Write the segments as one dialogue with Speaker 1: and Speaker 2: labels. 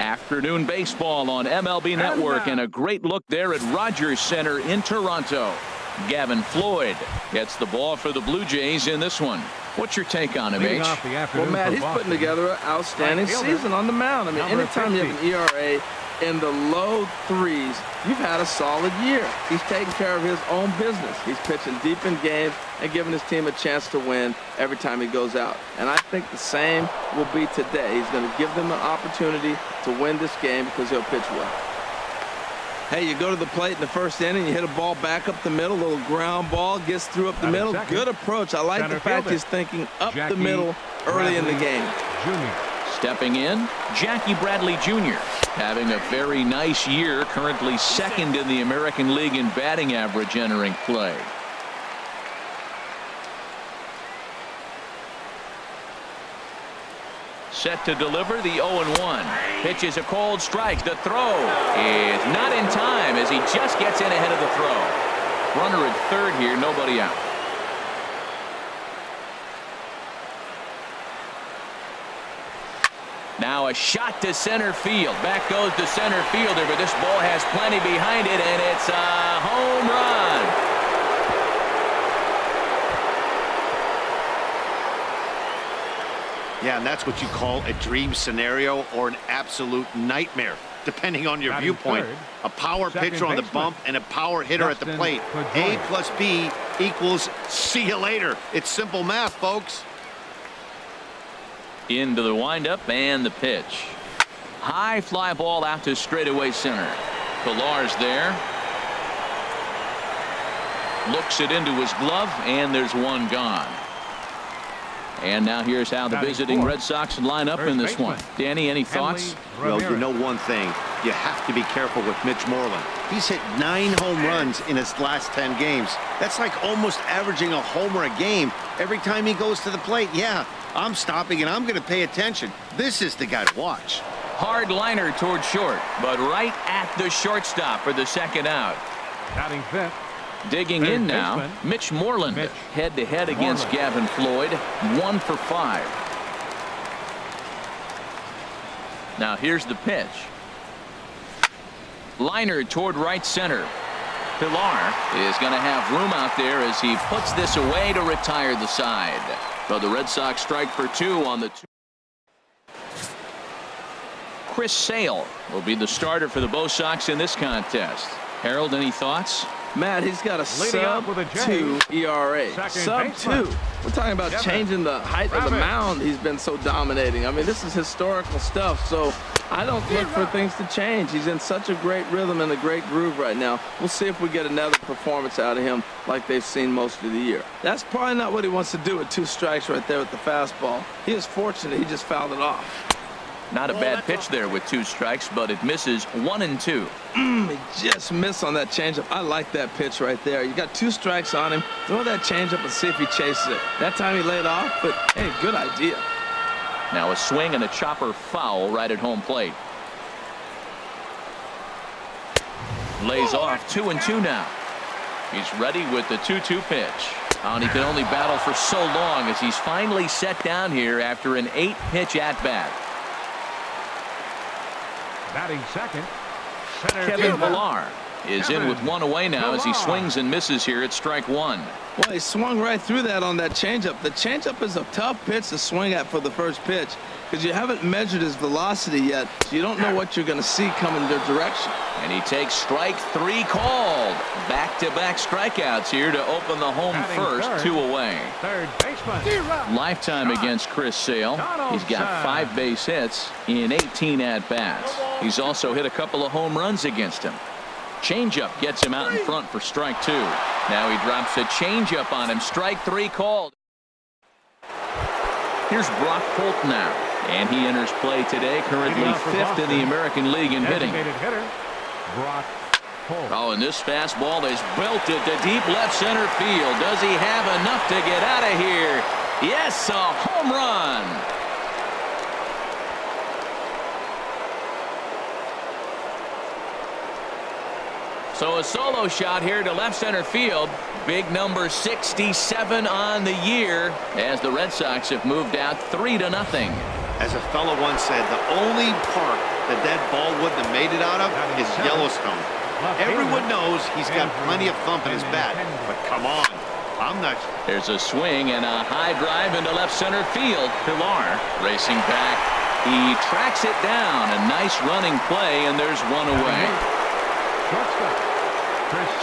Speaker 1: Afternoon baseball on MLB Network, and a great look there at Rogers Center in Toronto. Gavin Floyd gets the ball for the Blue Jays in this one. What's your take on him, H?
Speaker 2: Well, Matt, he's putting together an outstanding season on the mound. I mean, anytime you have an ERA in the low threes, you've had a solid year. He's taking care of his own business. He's pitching deep in games and giving his team a chance to win every time he goes out. And I think the same will be today. He's going to give them an opportunity to win this game because he'll pitch well. Hey, you go to the plate in the first inning, you hit a ball back up the middle, a little ground ball, gets through up the middle. Good approach. I like the fact he's thinking up the middle early in the game.
Speaker 1: Stepping in, Jackie Bradley Jr. having a very nice year, currently second in the American League in batting average entering play. Set to deliver the 0-1. Pitches a cold strike. The throw is not in time as he just gets in ahead of the throw. Runner at third here, nobody out. Now a shot to center field. Back goes the center fielder, but this ball has plenty behind it, and it's a home run.
Speaker 3: Yeah, and that's what you call a dream scenario or an absolute nightmare, depending on your viewpoint. A power pitcher on the bump and a power hitter at the plate. A plus B equals see you later. It's simple math, folks.
Speaker 1: Into the windup and the pitch. High fly ball out to straightaway center. Pilar's there. Looks it into his glove, and there's one gone. And now here's how the visiting Red Sox line up in this one. Danny, any thoughts?
Speaker 3: Well, you know one thing. You have to be careful with Mitch Moreland. He's hit 9 home runs in his last 10 games. That's like almost averaging a homer a game every time he goes to the plate. Yeah, I'm stopping and I'm going to pay attention. This is the guy to watch.
Speaker 1: Hard liner toward short, but right at the shortstop for the second out.
Speaker 4: Batting fifth.
Speaker 1: Digging in now, Mitch Moreland head-to-head against Gavin Floyd, 1 for 5. Now here's the pitch. Liner toward right center. Pilar is going to have room out there as he puts this away to retire the side. So the Red Sox strike for 2 on the 2. Chris Sale will be the starter for the Bo Sox in this contest. Harold, any thoughts?
Speaker 2: Matt, he's got a sub-2 ERA. Sub-2. We're talking about changing the height of the mound. He's been so dominating. I mean, this is historical stuff, so I don't look for things to change. He's in such a great rhythm and a great groove right now. We'll see if we get another performance out of him like they've seen most of the year. That's probably not what he wants to do with 2 strikes right there with the fastball. He is fortunate he just fouled it off.
Speaker 1: Not a bad pitch there with 2 strikes, but it misses 1 and 2.
Speaker 2: He just missed on that changeup. I like that pitch right there. You got 2 strikes on him. Throw that changeup and see if he chases it. That time he laid off, but hey, good idea.
Speaker 1: Now a swing and a chopper foul right at home plate. Lays off 2 and 2 now. He's ready with the 2-2 pitch. And he can only battle for so long as he's finally set down here after an 8-pitch at-bat.
Speaker 4: Batting second,
Speaker 1: Kevin Pilar is in with 1 away now as he swings and misses here at strike 1.
Speaker 2: Well, he swung right through that on that changeup. The changeup is a tough pitch to swing at for the first pitch because you haven't measured his velocity yet, so you don't know what you're going to see coming their direction.
Speaker 1: And he takes strike 3 called. Back-to-back strikeouts here to open the home first, 2 away.
Speaker 4: Third baseman.
Speaker 1: Lifetime against Chris Sale. He's got 5 base hits in 18 at-bats. He's also hit a couple of home runs against him. Changeup gets him out in front for strike 2. Now he drops a changeup on him. Strike 3 called. Here's Brock Holt now, and he enters play today, currently 5th in the American League in hitting. Oh, and this fastball is belted to deep left center field. Does he have enough to get out of here? Yes, a home run. So a solo shot here to left center field. Big number 67 on the year as the Red Sox have moved out 3-0.
Speaker 3: As a fellow once said, the only park that ball wouldn't have made it out of is Yellowstone. Everyone knows he's got plenty of thump in his bat, but come on, I'm not.
Speaker 1: There's a swing and a high drive into left center field. Pilar racing back. He tracks it down. A nice running play, and there's one away.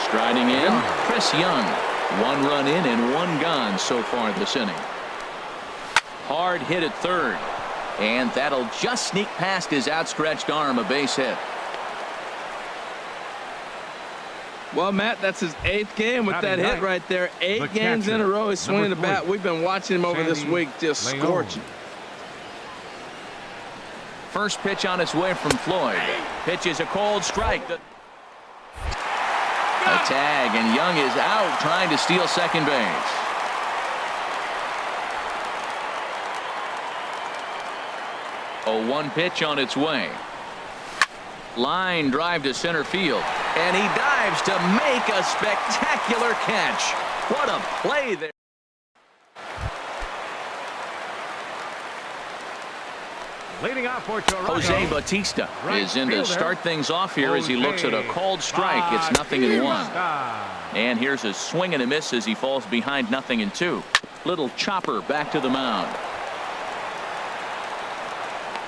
Speaker 1: Striding in, Chris Young. 1 run in and 1 gone so far this inning. Hard hit at third. And that'll just sneak past his outstretched arm, a base hit.
Speaker 2: Well, Matt, that's his 8th game with that hit right there. 8 games in a row he's swinging the bat. We've been watching him over this week just scorching.
Speaker 1: First pitch on its way from Floyd. Pitch is a cold strike. A tag, and Young is out trying to steal second base. A 1 pitch on its way. Line drive to center field, and he dives to make a spectacular catch. What a play there.
Speaker 4: Leading off for Toronto,
Speaker 1: Jose Bautista is in to start things off here as he looks at a called strike. It's 0-1. And here's a swing and a miss as he falls behind 0-2. Little chopper back to the mound.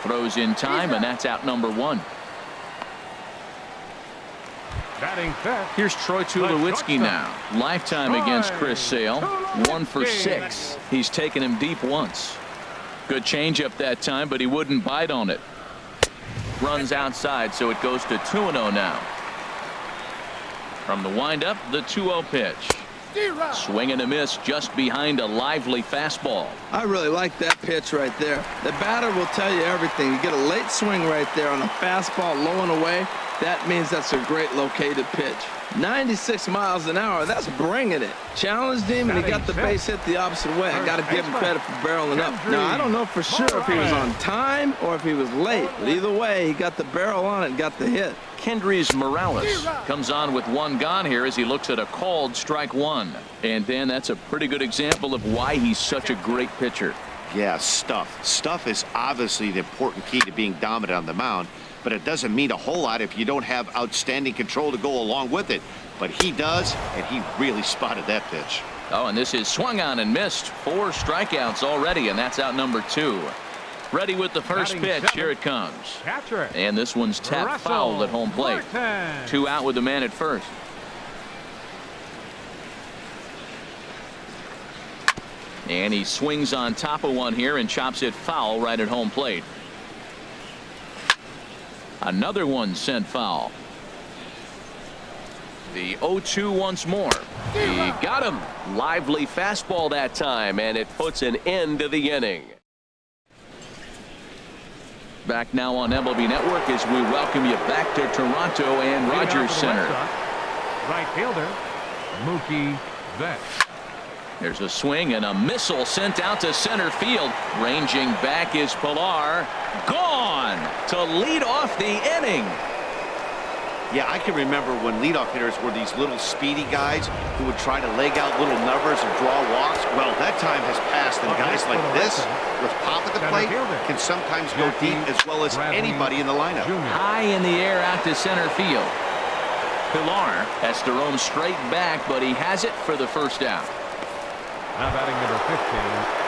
Speaker 1: Throws in time, and that's out number 1.
Speaker 4: batting fifth.
Speaker 1: Here's Troy Tulowitzki now. Lifetime against Chris Sale. 1 for 6. He's taken him deep once. Good changeup that time, but he wouldn't bite on it. Runs outside, so it goes to 2-0 now. From the windup, the 2-0 pitch. Swing and a miss just behind a lively fastball.
Speaker 2: I really like that pitch right there. The batter will tell you everything. You get a late swing right there on a fastball low and away. That means that's a great located pitch. 96 miles an hour. That's bringing it. Challenged him, and he got the base hit the opposite way. I got to give him credit for barreling up. Now, I don't know for sure if he was on time or if he was late, but either way, he got the barrel on it and got the hit.
Speaker 1: Kendrys Morales comes on with 1 gone here as he looks at a called strike 1. And Dan, that's a pretty good example of why he's such a great pitcher.
Speaker 3: Yeah, stuff. Stuff is obviously the important key to being dominant on the mound, but it doesn't mean a whole lot if you don't have outstanding control to go along with it. But he does, and he really spotted that pitch.
Speaker 1: Oh, and this is swung on and missed. 4 strikeouts already, and that's out number 2. Ready with the first pitch. Here it comes. And this one's tapped foul at home plate. 2 out with the man at first. And he swings on top of one here and chops it foul right at home plate. Another one sent foul. The 0-2 once more. He got him. Lively fastball that time, and it puts an end to the inning. Back now on MLB Network as we welcome you back to Toronto and Rogers Center.
Speaker 4: Right fielder, Mookie Betts.
Speaker 1: There's a swing and a missile sent out to center field. Ranging back is Pilar. Gone to lead off the inning.
Speaker 3: Yeah, I can remember when leadoff hitters were these little speedy guys who would try to leg out little numbers and draw walks. Well, that time has passed, and guys like this, with pop at the plate, can sometimes go deep as well as anybody in the lineup.
Speaker 1: High in the air out to center field. Pilar has to roam straight back, but he has it for the first out.
Speaker 4: Now batting number 15,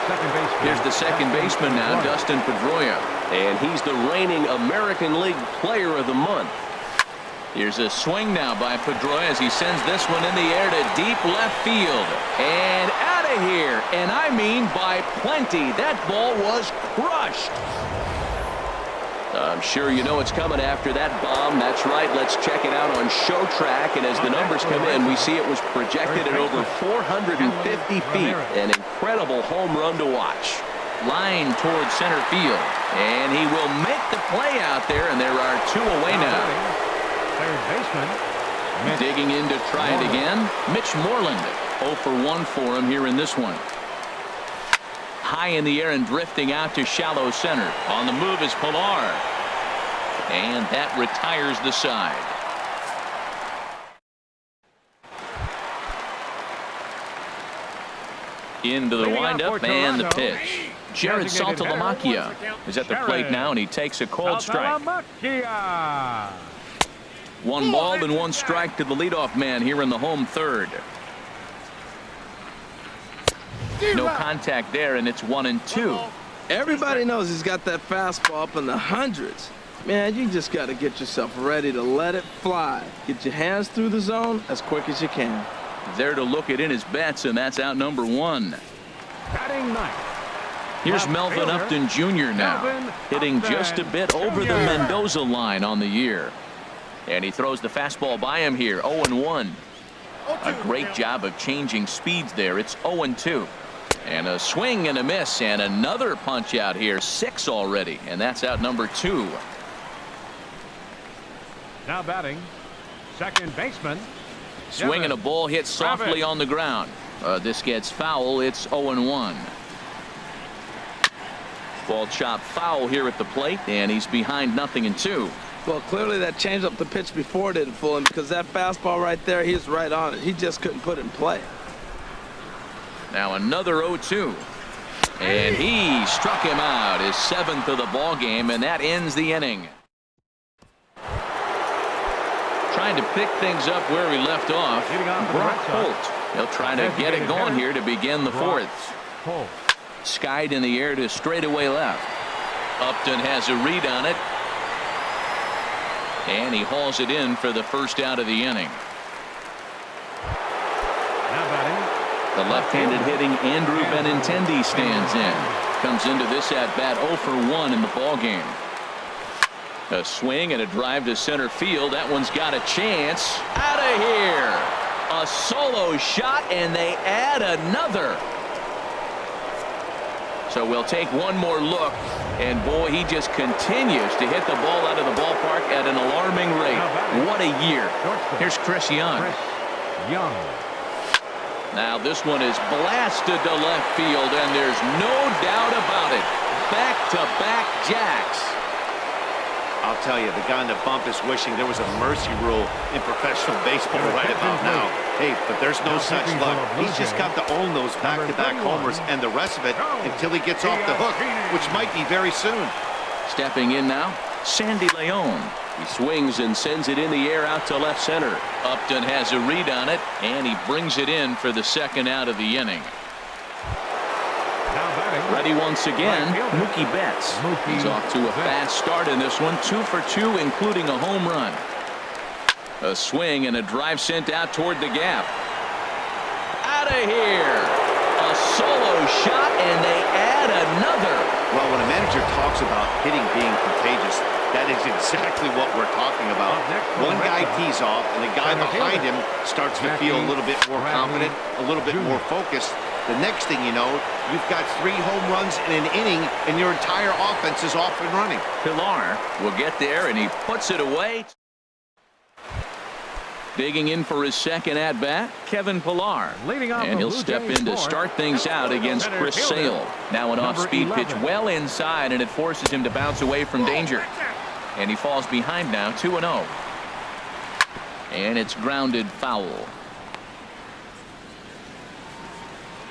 Speaker 4: second baseman.
Speaker 1: Here's the second baseman now, Dustin Pedroia. And he's the reigning American League Player of the Month. Here's a swing now by Pedroia as he sends this one in the air to deep left field. And out of here. And I mean by plenty. That ball was crushed. I'm sure you know what's coming after that bomb. That's right. Let's check it out on Show Track. And as the numbers come in, we see it was projected at over 450 feet. An incredible home run to watch. Line towards center field. And he will make the play out there. And there are 2 away now.
Speaker 4: Third baseman.
Speaker 1: Digging in to try it again. Mitch Moreland. 0 for 1 for him here in this one. High in the air and drifting out to shallow center. On the move is Pilar. And that retires the side. Into the windup and the pitch. Jared Saltalamacchia is at the plate now, and he takes a cold strike. 1 ball and 1 strike to the leadoff man here in the home third. No contact there, and it's 1-2.
Speaker 2: Everybody knows he's got that fastball up in the hundreds. Man, you just got to get yourself ready to let it fly. Get your hands through the zone as quick as you can.
Speaker 1: There to look it in his bets, and that's out number 1.
Speaker 4: Batting ninth.
Speaker 1: Here's Melvin Upton Jr. now, hitting just a bit over the Mendoza line on the year. And he throws the fastball by him here, 0-1. A great job of changing speeds there. It's 0-2. And a swing and a miss, and another punch out here, 6 already, and that's out number 2.
Speaker 4: Now batting, second baseman.
Speaker 1: Swing and a ball hit softly on the ground. This gets foul. It's 0-1. Ball chopped foul here at the plate, and he's behind 0-2.
Speaker 2: Well, clearly that changeup the pitch before didn't fool him, because that fastball right there, he's right on it. He just couldn't put it in play.
Speaker 1: Now another 0-2. And he struck him out, his 7th of the ball game, and that ends the inning. Trying to pick things up where he left off. Brock Holt. He'll try to get it going here to begin the 4th. Skied in the air to straightaway left. Upton has a read on it. And he hauls it in for the first out of the inning.
Speaker 4: Now batting.
Speaker 1: The left-handed hitting Andrew Benintendi stands in. Comes into this at-bat 0 for 1 in the ballgame. A swing and a drive to center field. That one's got a chance. Out of here. A solo shot, and they add another. So we'll take one more look, and boy, he just continues to hit the ball out of the ballpark at an alarming rate. What a year. Here's Chris Young. Now this one is blasted to left field, and there's no doubt about it. Back-to-back jacks.
Speaker 3: I'll tell you, the guy in the bump is wishing there was a mercy rule in professional baseball right about now. Hey, but there's no such luck. He's just got to own those back-to-back homers and the rest of it until he gets off the hook, which might be very soon.
Speaker 1: Stepping in now, Sandy Leon. He swings and sends it in the air out to left center. Upton has a read on it, and he brings it in for the second out of the inning. Ready once again, Mookie Betts. He's off to a fast start in this one, 2 for 2, including a home run. A swing and a drive sent out toward the gap. Out of here. A solo shot, and they add another.
Speaker 3: Well, when a manager talks about hitting being contagious, that is exactly what we're talking about. One guy tees off, and the guy behind him starts to feel a little bit more confident, a little bit more focused. The next thing you know, you've got 3 home runs in an inning, and your entire offense is off and running.
Speaker 1: Pilar will get there, and he puts it away. Digging in for his second at-bat, Kevin Pilar. And he'll step in to start things out against Chris Sale. Now an off-speed pitch well inside, and it forces him to bounce away from danger. And he falls behind now, 2-0. And it's grounded foul.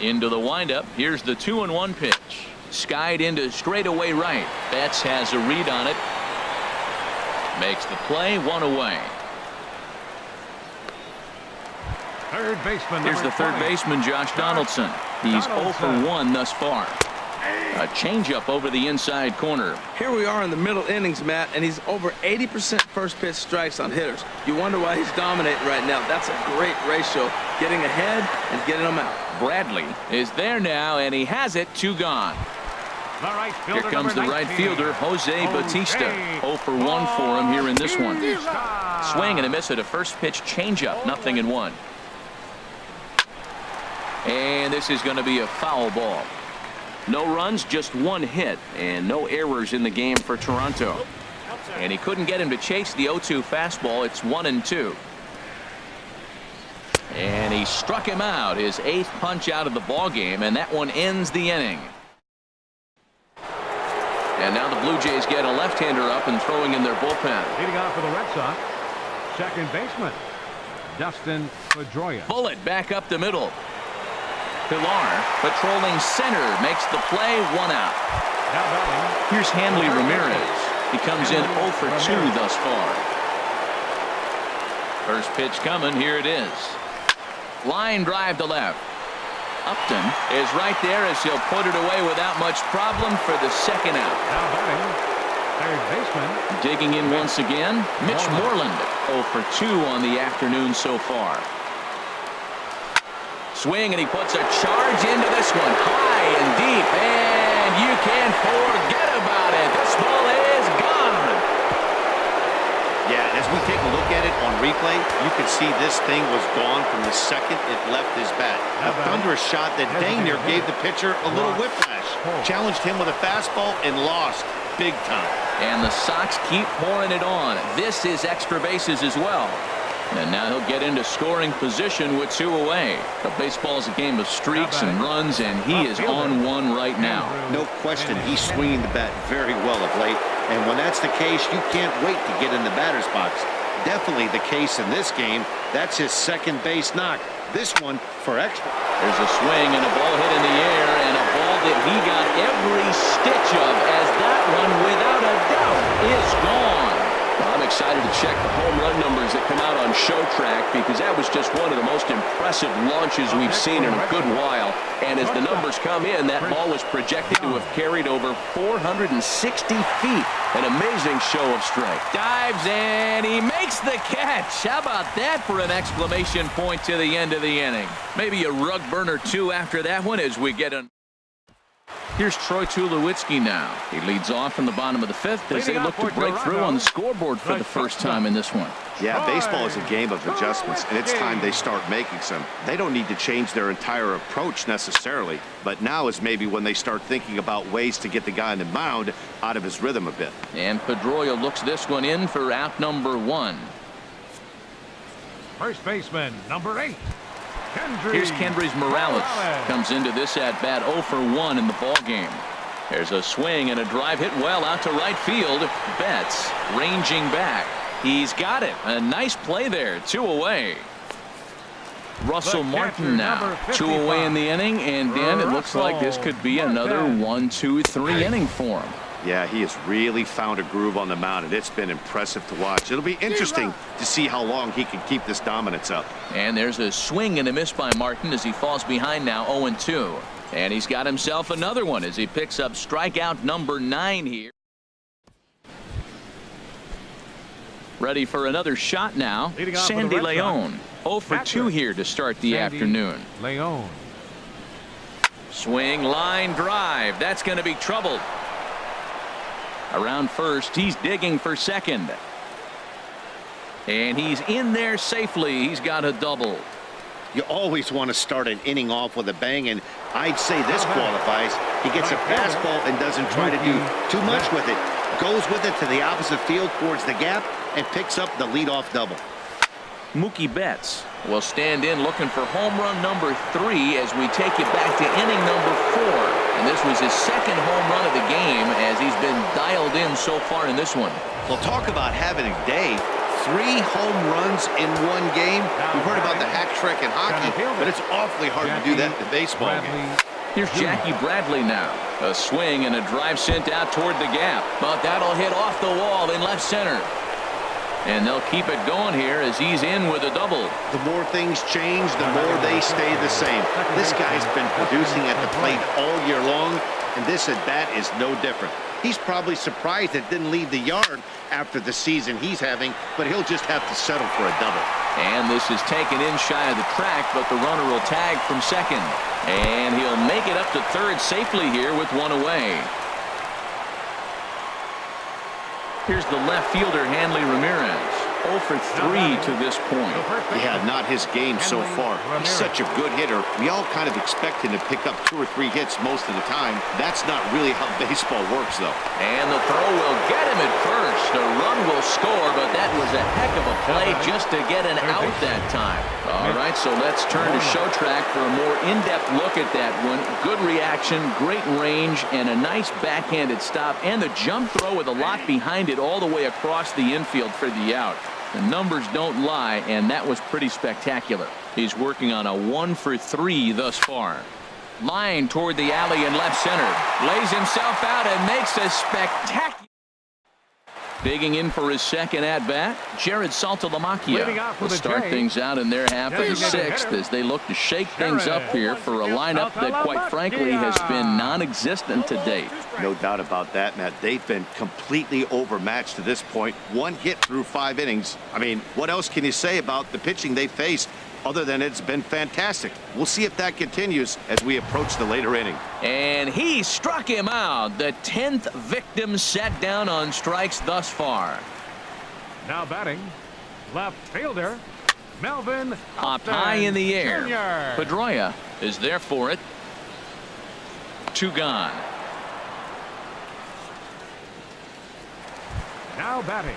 Speaker 1: Into the windup. Here's the 2-1 pitch. Skied into straightaway right. Betts has a read on it. Makes the play, 1 away.
Speaker 4: Third baseman.
Speaker 1: Here's the third baseman, Josh Donaldson. He's 0 for 1 thus far. A changeup over the inside corner.
Speaker 2: Here we are in the middle innings, Matt, and he's over 80% first pitch strikes on hitters. You wonder why he's dominating right now. That's a great ratio, getting ahead and getting them out.
Speaker 1: Bradley is there now, and he has it, 2 gone. Here comes the right fielder, Jose Bautista. 0 for 1 for him here in this one. Swing and a miss at a first pitch changeup, 0-1. And this is going to be a foul ball. No runs, just 1 hit, and no errors in the game for Toronto. And he couldn't get him to chase the 0-2 fastball. It's 1-2. And he struck him out, his 8th punch out of the ball game, and that one ends the inning. And now the Blue Jays get a left-hander up and throwing in their bullpen.
Speaker 4: Leading off for the Red Sox, second baseman Dustin Pedroia.
Speaker 1: Bullet back up the middle. Pilar patrolling center makes the play, 1 out.
Speaker 4: Now batting.
Speaker 1: Here's Hanley Ramirez. He comes in 0 for 2 thus far. First pitch coming. Here it is. Line drive to left. Upton is right there as he'll put it away without much problem for the 2nd out.
Speaker 4: Now batting. Third baseman.
Speaker 1: Digging in once again, Mitch Moreland. 0 for 2 on the afternoon so far. Swing, and he puts a charge into this one, high and deep, and you can't forget about it. This ball is gone.
Speaker 3: Yeah, as we take a look at it on replay, you can see this thing was gone from the second it left his bat. A thunderous shot that dang near gave the pitcher a little whiplash. Challenged him with a fastball and lost big time.
Speaker 1: And the Sox keep pouring it on. This is extra bases as well. And now he'll get into scoring position with 2 away. But baseball is a game of streaks and runs, and he is on one right now.
Speaker 3: No question, he's swinging the bat very well of late. And when that's the case, you can't wait to get in the batter's box. Definitely the case in this game. That's his 2nd base knock. This one for extra.
Speaker 1: There's a swing and a ball hit in the air, and a ball that he got every stitch of, as that one, without a doubt, is gone. Well, I'm excited to check the home run numbers that come out on Show Track, because that was just one of the most impressive launches we've seen in a good while. And as the numbers come in, that ball was projected to have carried over 460 feet. An amazing show of strength. Dives, and he makes the catch. How about that for an exclamation point to the end of the inning? Maybe a rug burner, too, after that one as we get on. Here's Troy Tulowitzki now. He leads off in the bottom of the 5th as they look to break through on the scoreboard for the first time in this one.
Speaker 3: Yeah, baseball is a game of adjustments, and it's time they start making some. They don't need to change their entire approach necessarily, but now is maybe when they start thinking about ways to get the guy on the mound out of his rhythm a bit.
Speaker 1: And Pedroia looks this one in for out number 1.
Speaker 4: First baseman, number 8.
Speaker 1: Here's Kendrys Morales. Comes into this at bat 0 for 1 in the ball game. There's a swing and a drive hit well out to right field. Betts ranging back. He's got it. A nice play there. 2 away. Russell Martin now. 2 away in the inning, and Dan, it looks like this could be another 1, 2, 3 inning for him.
Speaker 3: Yeah, he has really found a groove on the mound, and it's been impressive to watch. It'll be interesting to see how long he can keep this dominance up.
Speaker 1: And there's a swing and a miss by Martin as he falls behind now 0-2. And he's got himself another one as he picks up strikeout number 9 here. Ready for another shot now. Sandy Leon. 0 for 2 here to start the afternoon.
Speaker 4: Leon.
Speaker 1: Swing, line drive. That's going to be trouble. Around first, he's digging for second. And he's in there safely. He's got a double.
Speaker 3: You always want to start an inning off with a bang, and I'd say this qualifies. He gets a fastball and doesn't try to do too much with it. Goes with it to the opposite field towards the gap and picks up the leadoff double.
Speaker 1: Mookie Betts will stand in looking for home run number 3 as we take it back to inning number 4. And this was his 2nd home run of the game as he's been dialed in so far in this one.
Speaker 3: Well, talk about having a day. 3 home runs in one game. We've heard about the hat trick in hockey, but it's awfully hard to do that in a baseball game.
Speaker 1: Here's Jackie Bradley now. A swing and a drive sent out toward the gap, but that'll hit off the wall in left center. And they'll keep it going here as he's in with a double.
Speaker 3: The more things change, the more they stay the same. This guy's been producing at the plate all year long, and this at bat is no different. He's probably surprised it didn't leave the yard after the season he's having, but he'll just have to settle for a double.
Speaker 1: And this is taken in shy of the track, but the runner will tag from second. And he'll make it up to third safely here with 1 away. Here's the left fielder, Hanley Ramirez. 0 for 3 to this point.
Speaker 3: Yeah, not his game so far. He's such a good hitter. We all kind of expect him to pick up 2 or 3 hits most of the time. That's not really how baseball works, though.
Speaker 1: And the throw will get him at first. A run will score, but that was a heck of a play just to get an out that time. All right, so let's turn to Show Track for a more in-depth look at that one. Good reaction, great range, and a nice backhanded stop. And the jump throw with a lot behind it all the way across the infield for the out. The numbers don't lie, and that was pretty spectacular. He's working on a 1 for 3 thus far. Line toward the alley in left center. Lays himself out and makes a spectacular. Digging in for his second at-bat, Jared Saltalamacchia will start things out in their half of the sixth as they look to shake things up here for a lineup that, quite frankly, has been non-existent to date.
Speaker 3: No doubt about that, Matt. They've been completely overmatched to this point. One hit through 5 innings. I mean, what else can you say about the pitching they faced other than it's been fantastic? We'll see if that continues as we approach the later inning.
Speaker 1: And he struck him out. The 10th victim set down on strikes thus far.
Speaker 4: Now batting, left fielder, Melvin.
Speaker 1: Popped high in the air.
Speaker 4: Jr.
Speaker 1: Pedroia is there for it. 2 gone.
Speaker 4: Now batting.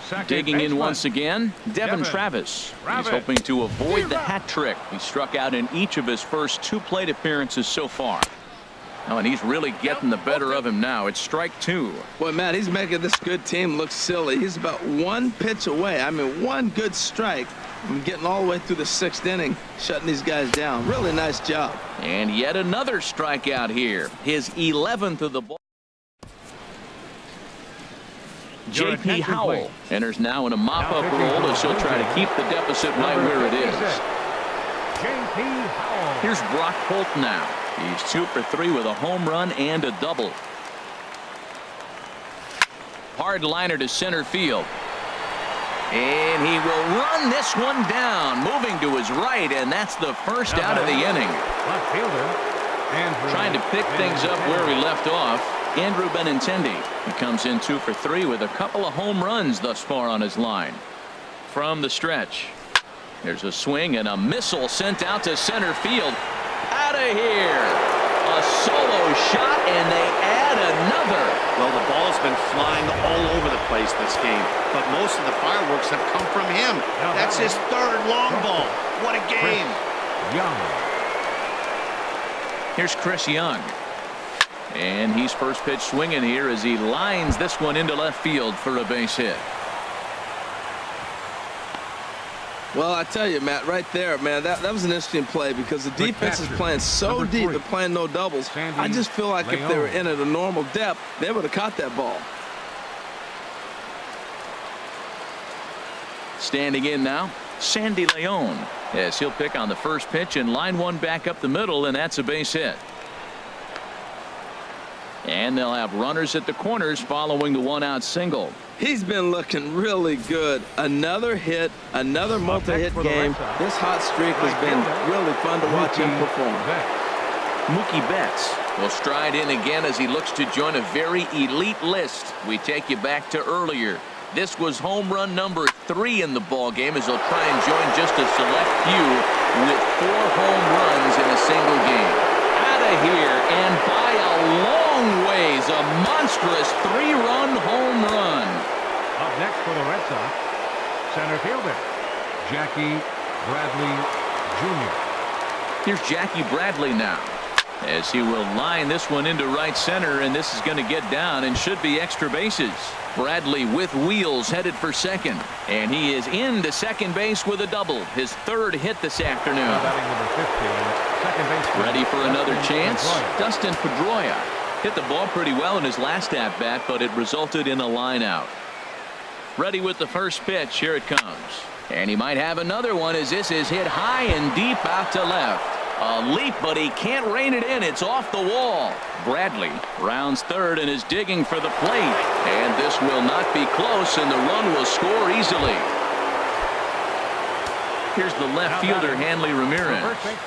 Speaker 4: Second
Speaker 1: Digging in
Speaker 4: baseman.
Speaker 1: once again, Devin Travis. He's hoping to avoid the hat trick. He struck out in each of his first 2 plate appearances so far. Oh, and he's really getting the better of him now. It's strike 2.
Speaker 2: Boy, Matt, he's making this good team look silly. He's about 1 pitch away. I mean, 1 good strike from getting all the way through the 6th inning, shutting these guys down. Really nice job.
Speaker 1: And yet another strikeout here. His 11th of the ball. J.P. Howell enters now in a mop-up role as he'll try to keep the deficit right where it is.
Speaker 4: J.P. Howell.
Speaker 1: Here's Brock Holt now. He's 2 for 3 with a home run and a double. Hard liner to center field. And he will run this one down, moving to his right, and that's the first out of the inning.
Speaker 4: Left fielder, Andrew.
Speaker 1: Trying to pick things up where he left off. Andrew Benintendi. He comes in 2 for 3 with a couple of home runs thus far on his line. From the stretch, there's a swing and a missile sent out to center field. Out of here. A solo shot, and they add another.
Speaker 3: Well, the ball's been flying all over the place this game, but most of the fireworks have come from him. That's his 3rd long ball. What a game.
Speaker 4: Young.
Speaker 1: Here's Chris Young. And he's first pitch swinging here as he lines this one into left field for a base hit.
Speaker 2: Well, I tell you, Matt, right there, man, that was an interesting play because the defense is playing so deep, they're playing no doubles. I just feel like if they were in at a normal depth, they would have caught that ball.
Speaker 1: Standing in now, Sandy Leon. Yes, he'll pick on the first pitch and line one back up the middle, and that's a base hit. And they'll have runners at the corners following the 1-out single.
Speaker 2: He's been looking really good. Another hit, another multi-hit game. This hot streak has been really fun to watch him perform.
Speaker 1: Mookie Betts will stride in again as he looks to join a very elite list. We take you back to earlier. This was home run number 3 in the ball game as he'll try and join just a select few with 4 home runs in a single game. Out of here and by a long ways, a monstrous 3-run home run.
Speaker 4: Up next for the Red Sox, center fielder Jackie Bradley Jr.
Speaker 1: Here's Jackie Bradley now as he will line this one into right center, and this is going to get down and should be extra bases. Bradley with wheels headed for second, and he is into second base with a double, his 3rd hit this afternoon.
Speaker 4: Batting number 15, second baseman.
Speaker 1: Ready for another chance? Dustin Pedroia hit the ball pretty well in his last at bat, but it resulted in a line out. Ready with the first pitch. Here it comes, and he might have another one as this is hit high and deep out to left. A leap, but he can't rein it in. It's off the wall. Bradley rounds third and is digging for the plate. And this will not be close, and the run will score easily. Here's the left fielder, Hanley Ramirez.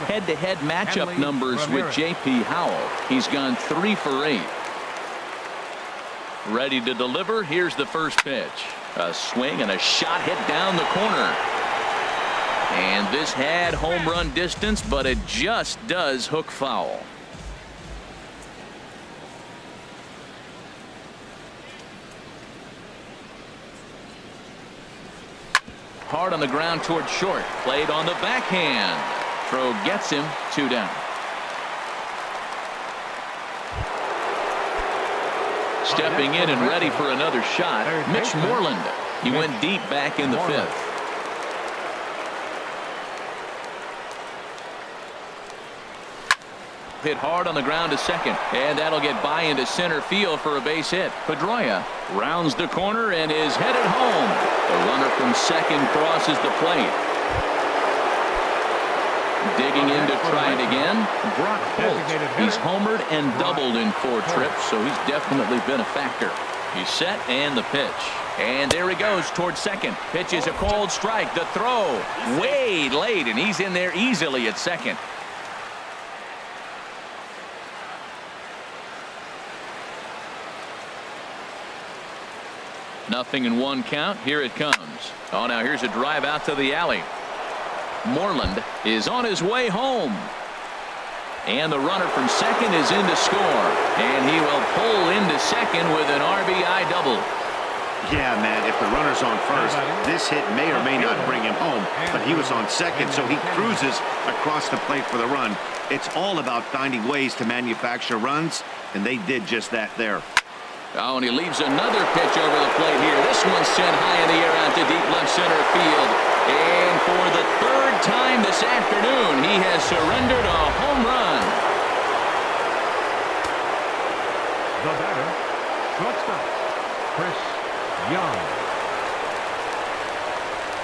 Speaker 1: Head-to-head matchup numbers with J.P. Howell. He's gone 3 for 8. Ready to deliver. Here's the first pitch. A swing and a shot hit down the corner. And this had home run distance, but it just does hook foul. Hard on the ground toward short. Played on the backhand. Throw gets him. 2 down. Stepping in and ready for another shot, Mitch Moreland. He went deep back in the 5th. hit hard on the ground to second, and that'll get by into center field for a base hit. Pedroia rounds the corner and is headed home. The runner from second crosses the plate. Digging in to try it again, Brock Holt. He's homered and doubled in 4 trips, so he's definitely been a factor. He's set and the pitch. And there he goes towards second. Pitch is a cold strike. The throw way late, and he's in there easily at second. Nothing in 1 count. Here it comes. Oh, now here's a drive out to the alley. Moreland is on his way home. And the runner from second is in to score. And he will pull into second with an RBI double.
Speaker 3: Yeah, man, if the runner's on first, this hit may or may not bring him home, but he was on second, so he cruises across the plate for the run. It's all about finding ways to manufacture runs, and they did just that there.
Speaker 1: Oh, and he leaves another pitch over the plate here. This one's sent high in the air out to deep left center field. And for the 3rd time this afternoon, he has surrendered a home run.
Speaker 4: The batter, shortstop, Chris Young.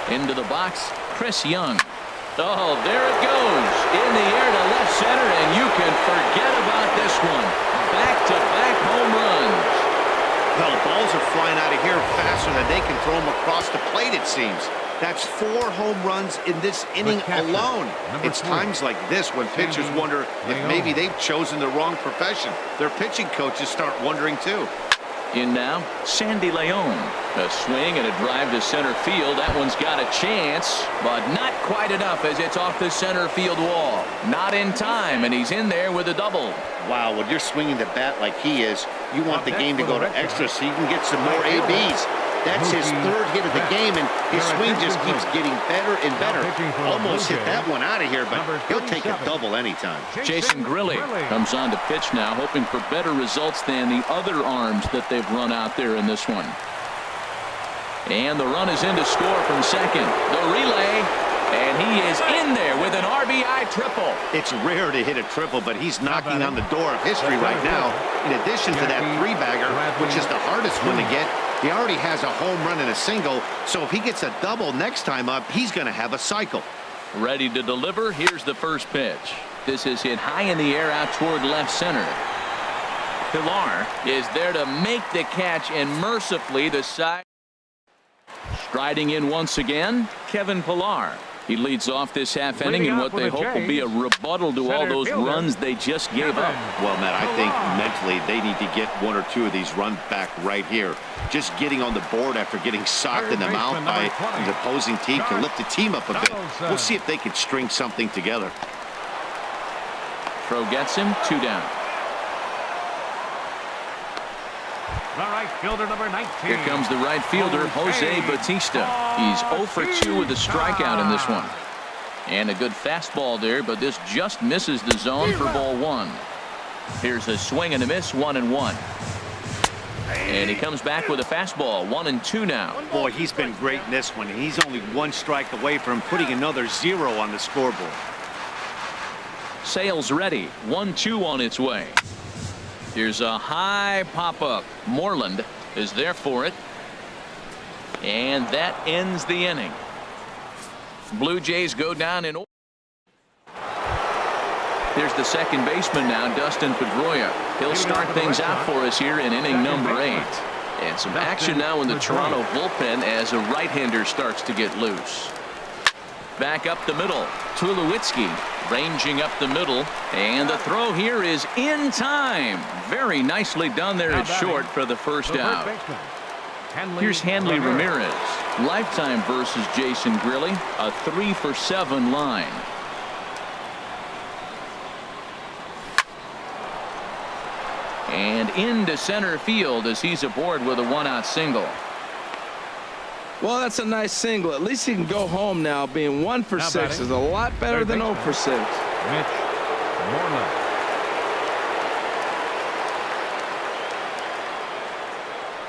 Speaker 1: Into the box, Chris Young. Oh, there it goes. In the air to left center, and you can forget about this one. Back-to-back home runs.
Speaker 3: Well, balls are flying out of here faster than they can throw them across the plate, it seems. That's 4 home runs in this inning alone. It's times like this when pitchers wonder if maybe they've chosen the wrong profession. Their pitching coaches start wondering, too.
Speaker 1: In now, Sandy Leon. A swing and a drive to center field. That one's got a chance, but not quite enough as it's off the center field wall. Not in time, and he's in there with a double.
Speaker 3: Wow, when you're swinging the bat like he is, you want the game to go to extra so you can get some more ABs. That's his 3rd hit of the game, and his swing just keeps getting better and better. Almost hit that one out of here, but he'll take a double anytime.
Speaker 1: Jason Grilli comes on to pitch now, hoping for better results than the other arms that they've run out there in this one. And the run is in to score from second. The relay, and he is in there with an RBI triple.
Speaker 3: It's rare to hit a triple, but he's knocking on the door of history right now. In addition to that 3-bagger, which is the hardest one to get, he already has a home run and a single, so if he gets a double next time up, he's going to have a cycle.
Speaker 1: Ready to deliver. Here's the first pitch. This is hit high in the air out toward left center. Pilar is there to make the catch, and mercifully the side. Striding in once again, Kevin Pilar. He leads off this half inning in what they hope will be a rebuttal to all those runs they just gave up.
Speaker 3: Well, Matt, I think mentally they need to get 1 or 2 of these runs back right here. Just getting on the board after getting socked in the mouth by the opposing team can lift the team up a bit. We'll see if they can string something together.
Speaker 1: Throw gets him, 2 down.
Speaker 4: The right fielder, number 19.
Speaker 1: Here comes the right fielder, Jose Bautista. He's 0 for 2 with a strikeout in this one. And a good fastball there, but this just misses the zone for ball 1. Here's a swing and a miss, 1-1. And he comes back with a fastball, 1-2 now.
Speaker 3: Boy, he's been great in this one. He's only 1 strike away from putting another 0 on the scoreboard.
Speaker 1: Sales ready, 1-2 on its way. Here's a high pop-up. Moreland is there for it. And that ends the inning. Blue Jays go down in. Here's the second baseman now, Dustin Pedroia. He'll start things out for us here in inning number 8. And some action now in the Toronto bullpen as a right-hander starts to get loose. Back up the middle. Tulowitzki ranging up the middle. And the throw here is in time. Very nicely done there at short for the first out. Here's Hanley Ramirez. Lifetime versus Jason Grilli. A 3-for-7 line. And into center field as he's aboard with a 1-out single.
Speaker 2: Well, that's a nice single. At least he can go home now. Being 1 for 6 is a lot better than 0 for 6.
Speaker 4: Mitch Moreland.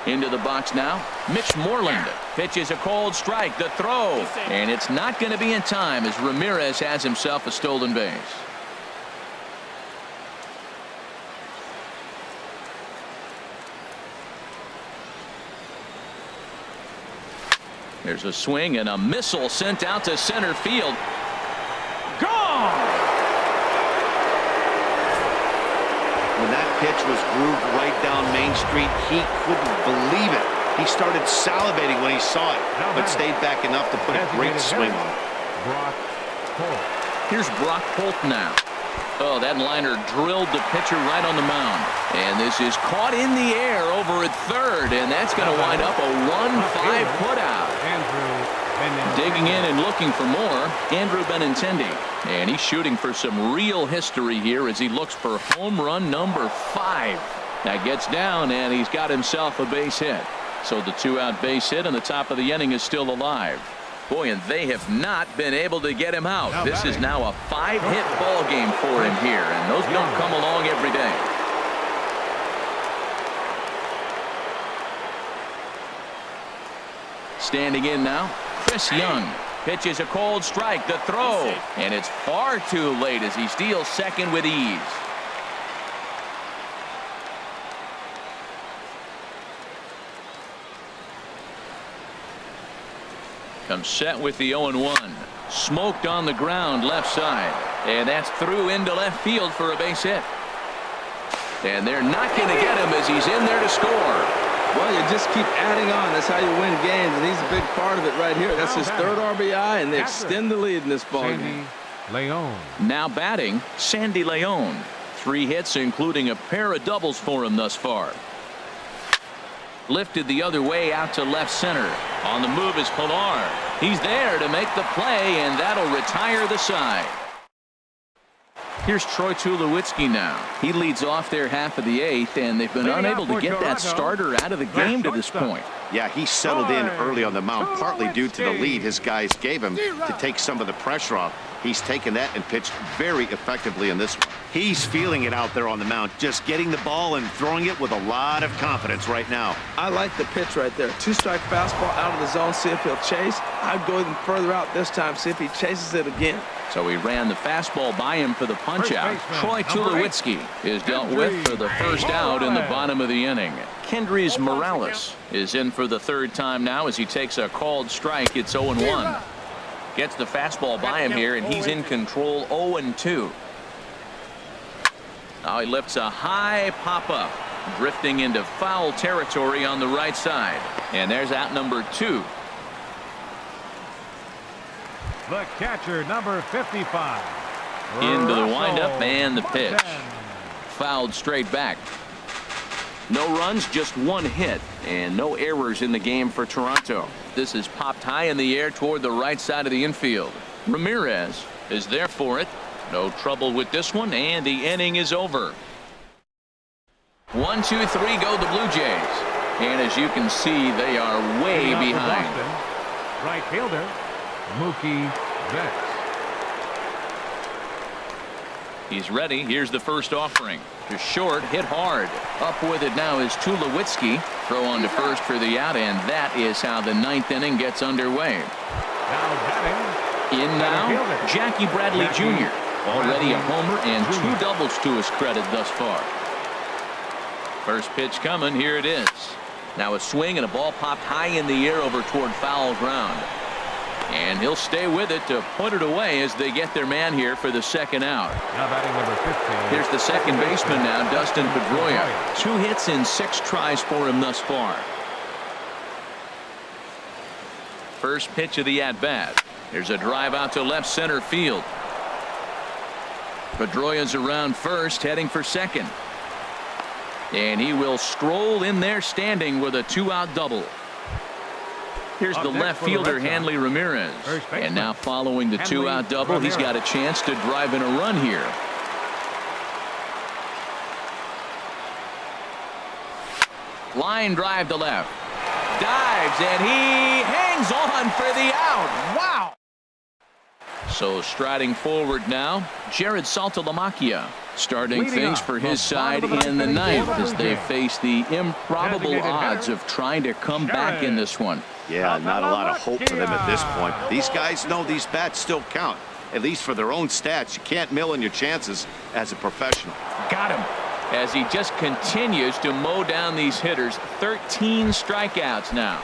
Speaker 1: Into the box now, Mitch Moreland. Pitches a cold strike. The throw. And it's not going to be in time as Ramirez has himself a stolen base. There's a swing and a missile sent out to center field. Gone!
Speaker 3: When that pitch was grooved right down Main Street, he couldn't believe it. He started salivating when he saw it, but stayed back enough to put a great swing on it.
Speaker 4: Brock Holt.
Speaker 1: Here's Brock Holt now. Oh, that liner drilled the pitcher right on the mound. And this is caught in the air over at third, and that's going to wind up a 1-5 putout. Digging in and looking for more, Andrew Benintendi. And he's shooting for some real history here as he looks for home run number 5. That gets down, and he's got himself a base hit. So the 2-out base hit on the top of the inning is still alive. Boy, and they have not been able to get him out. This is now a 5-hit ball game for him here, and those don't come along every day. Standing in now, Chris Young pitches a cold strike. The throw, and it's far too late as he steals second with ease. Comes set with the 0-1. Smoked on the ground left side. And that's through into left field for a base hit. And they're not going to get him as he's in there to score.
Speaker 2: Well, you just keep adding on. That's how you win games, and he's a big part of it right here. That's his third RBI, and they extend the lead in this ball game.
Speaker 4: Leon.
Speaker 1: Now batting, Sandy Leon. 3 hits, including a pair of doubles for him thus far. Lifted the other way out to left center. On the move is Pilar. He's there to make the play, and that'll retire the side. Here's Troy Tulowitzki now. He leads off their half of the 8th, and they've been unable to get that starter out of the game to this point.
Speaker 3: Yeah, he settled in early on the mound, partly due to the lead his guys gave him to take some of the pressure off. He's taken that and pitched very effectively in this one. He's feeling it out there on the mound, just getting the ball and throwing it with a lot of confidence right now.
Speaker 2: I like the pitch right there. 2-strike fastball out of the zone, see if he'll chase. I'd go even further out this time, see if he chases it again.
Speaker 1: So he ran the fastball by him for the punch-out. Troy Tulowitzki is dealt with for the first out in the bottom of the inning. Kendrys Morales is in for the 3rd time now as he takes a called strike. It's 0-1. Gets the fastball by him here, and he's in control. 0-2. Now he lifts a high pop-up, drifting into foul territory on the right side. And there's out number 2.
Speaker 4: The catcher, number 55.
Speaker 1: Into the windup and the pitch. Fouled straight back. No runs, just 1 hit, and no errors in the game for Toronto. This is popped high in the air toward the right side of the infield. Ramirez is there for it. No trouble with this one, and the inning is over. 1, 2, 3 go the Blue Jays. And as you can see, they are way behind.
Speaker 4: Right fielder, Mookie Betts.
Speaker 1: He's ready. Here's the first offering. To short, hit hard. Up with it now is Tulowitzki. Throw on to first for the out, and that is how the 9th inning gets underway.
Speaker 4: Now batting.
Speaker 1: In now, Jackie Bradley Jr. Already a homer and 2 doubles to his credit thus far. First pitch coming. Here it is. Now a swing and a ball popped high in the air over toward foul ground. And he'll stay with it to put it away as they get their man here for the 2nd out.
Speaker 4: Now batting number 15.
Speaker 1: Here's the second baseman now, Dustin Pedroia. 2 hits in 6 tries for him thus far. First pitch of the at-bat. There's a drive out to left center field. Pedroia's around first, heading for second. And he will stroll in there standing with a 2-out double. Here's the left fielder, Hanley Ramirez. And now following the 2-out double, he's got a chance to drive in a run here. Line drive to left. Dives, and he hangs on for the out. Wow! So striding forward now, Jared Saltalamacchia. Starting things for his side in the 9th as they face the improbable odds of trying to come back in this one.
Speaker 3: Yeah, not a lot of hope for them at this point. These guys know these bats still count, at least for their own stats. You can't mill in your chances as a professional.
Speaker 1: Got him. As he just continues to mow down these hitters. 13 strikeouts now.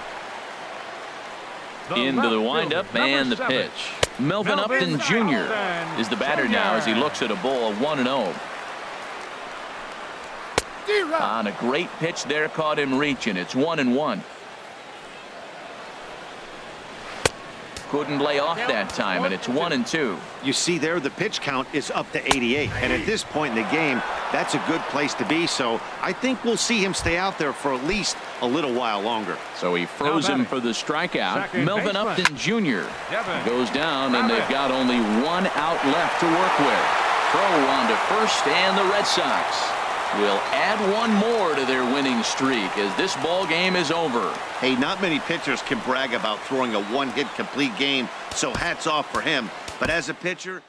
Speaker 1: Into the windup and the pitch. Melvin Upton Jr. is the batter now as he looks at a ball of 1-0. On a great pitch there, caught him reaching. It's 1-1. Couldn't lay off that time, and it's 1-2.
Speaker 3: You see there, the pitch count is up to 88. And at this point in the game, that's a good place to be. So I think we'll see him stay out there for at least a little while longer.
Speaker 1: So he froze him for the strikeout. Melvin Upton Jr. goes down, and they've got only 1 out left to work with. Throw on to first, and the Red Sox will add 1 more to their winning streak as this ball game is over.
Speaker 3: Hey, not many pitchers can brag about throwing a 1-hit complete game, so hats off for him. But as a pitcher,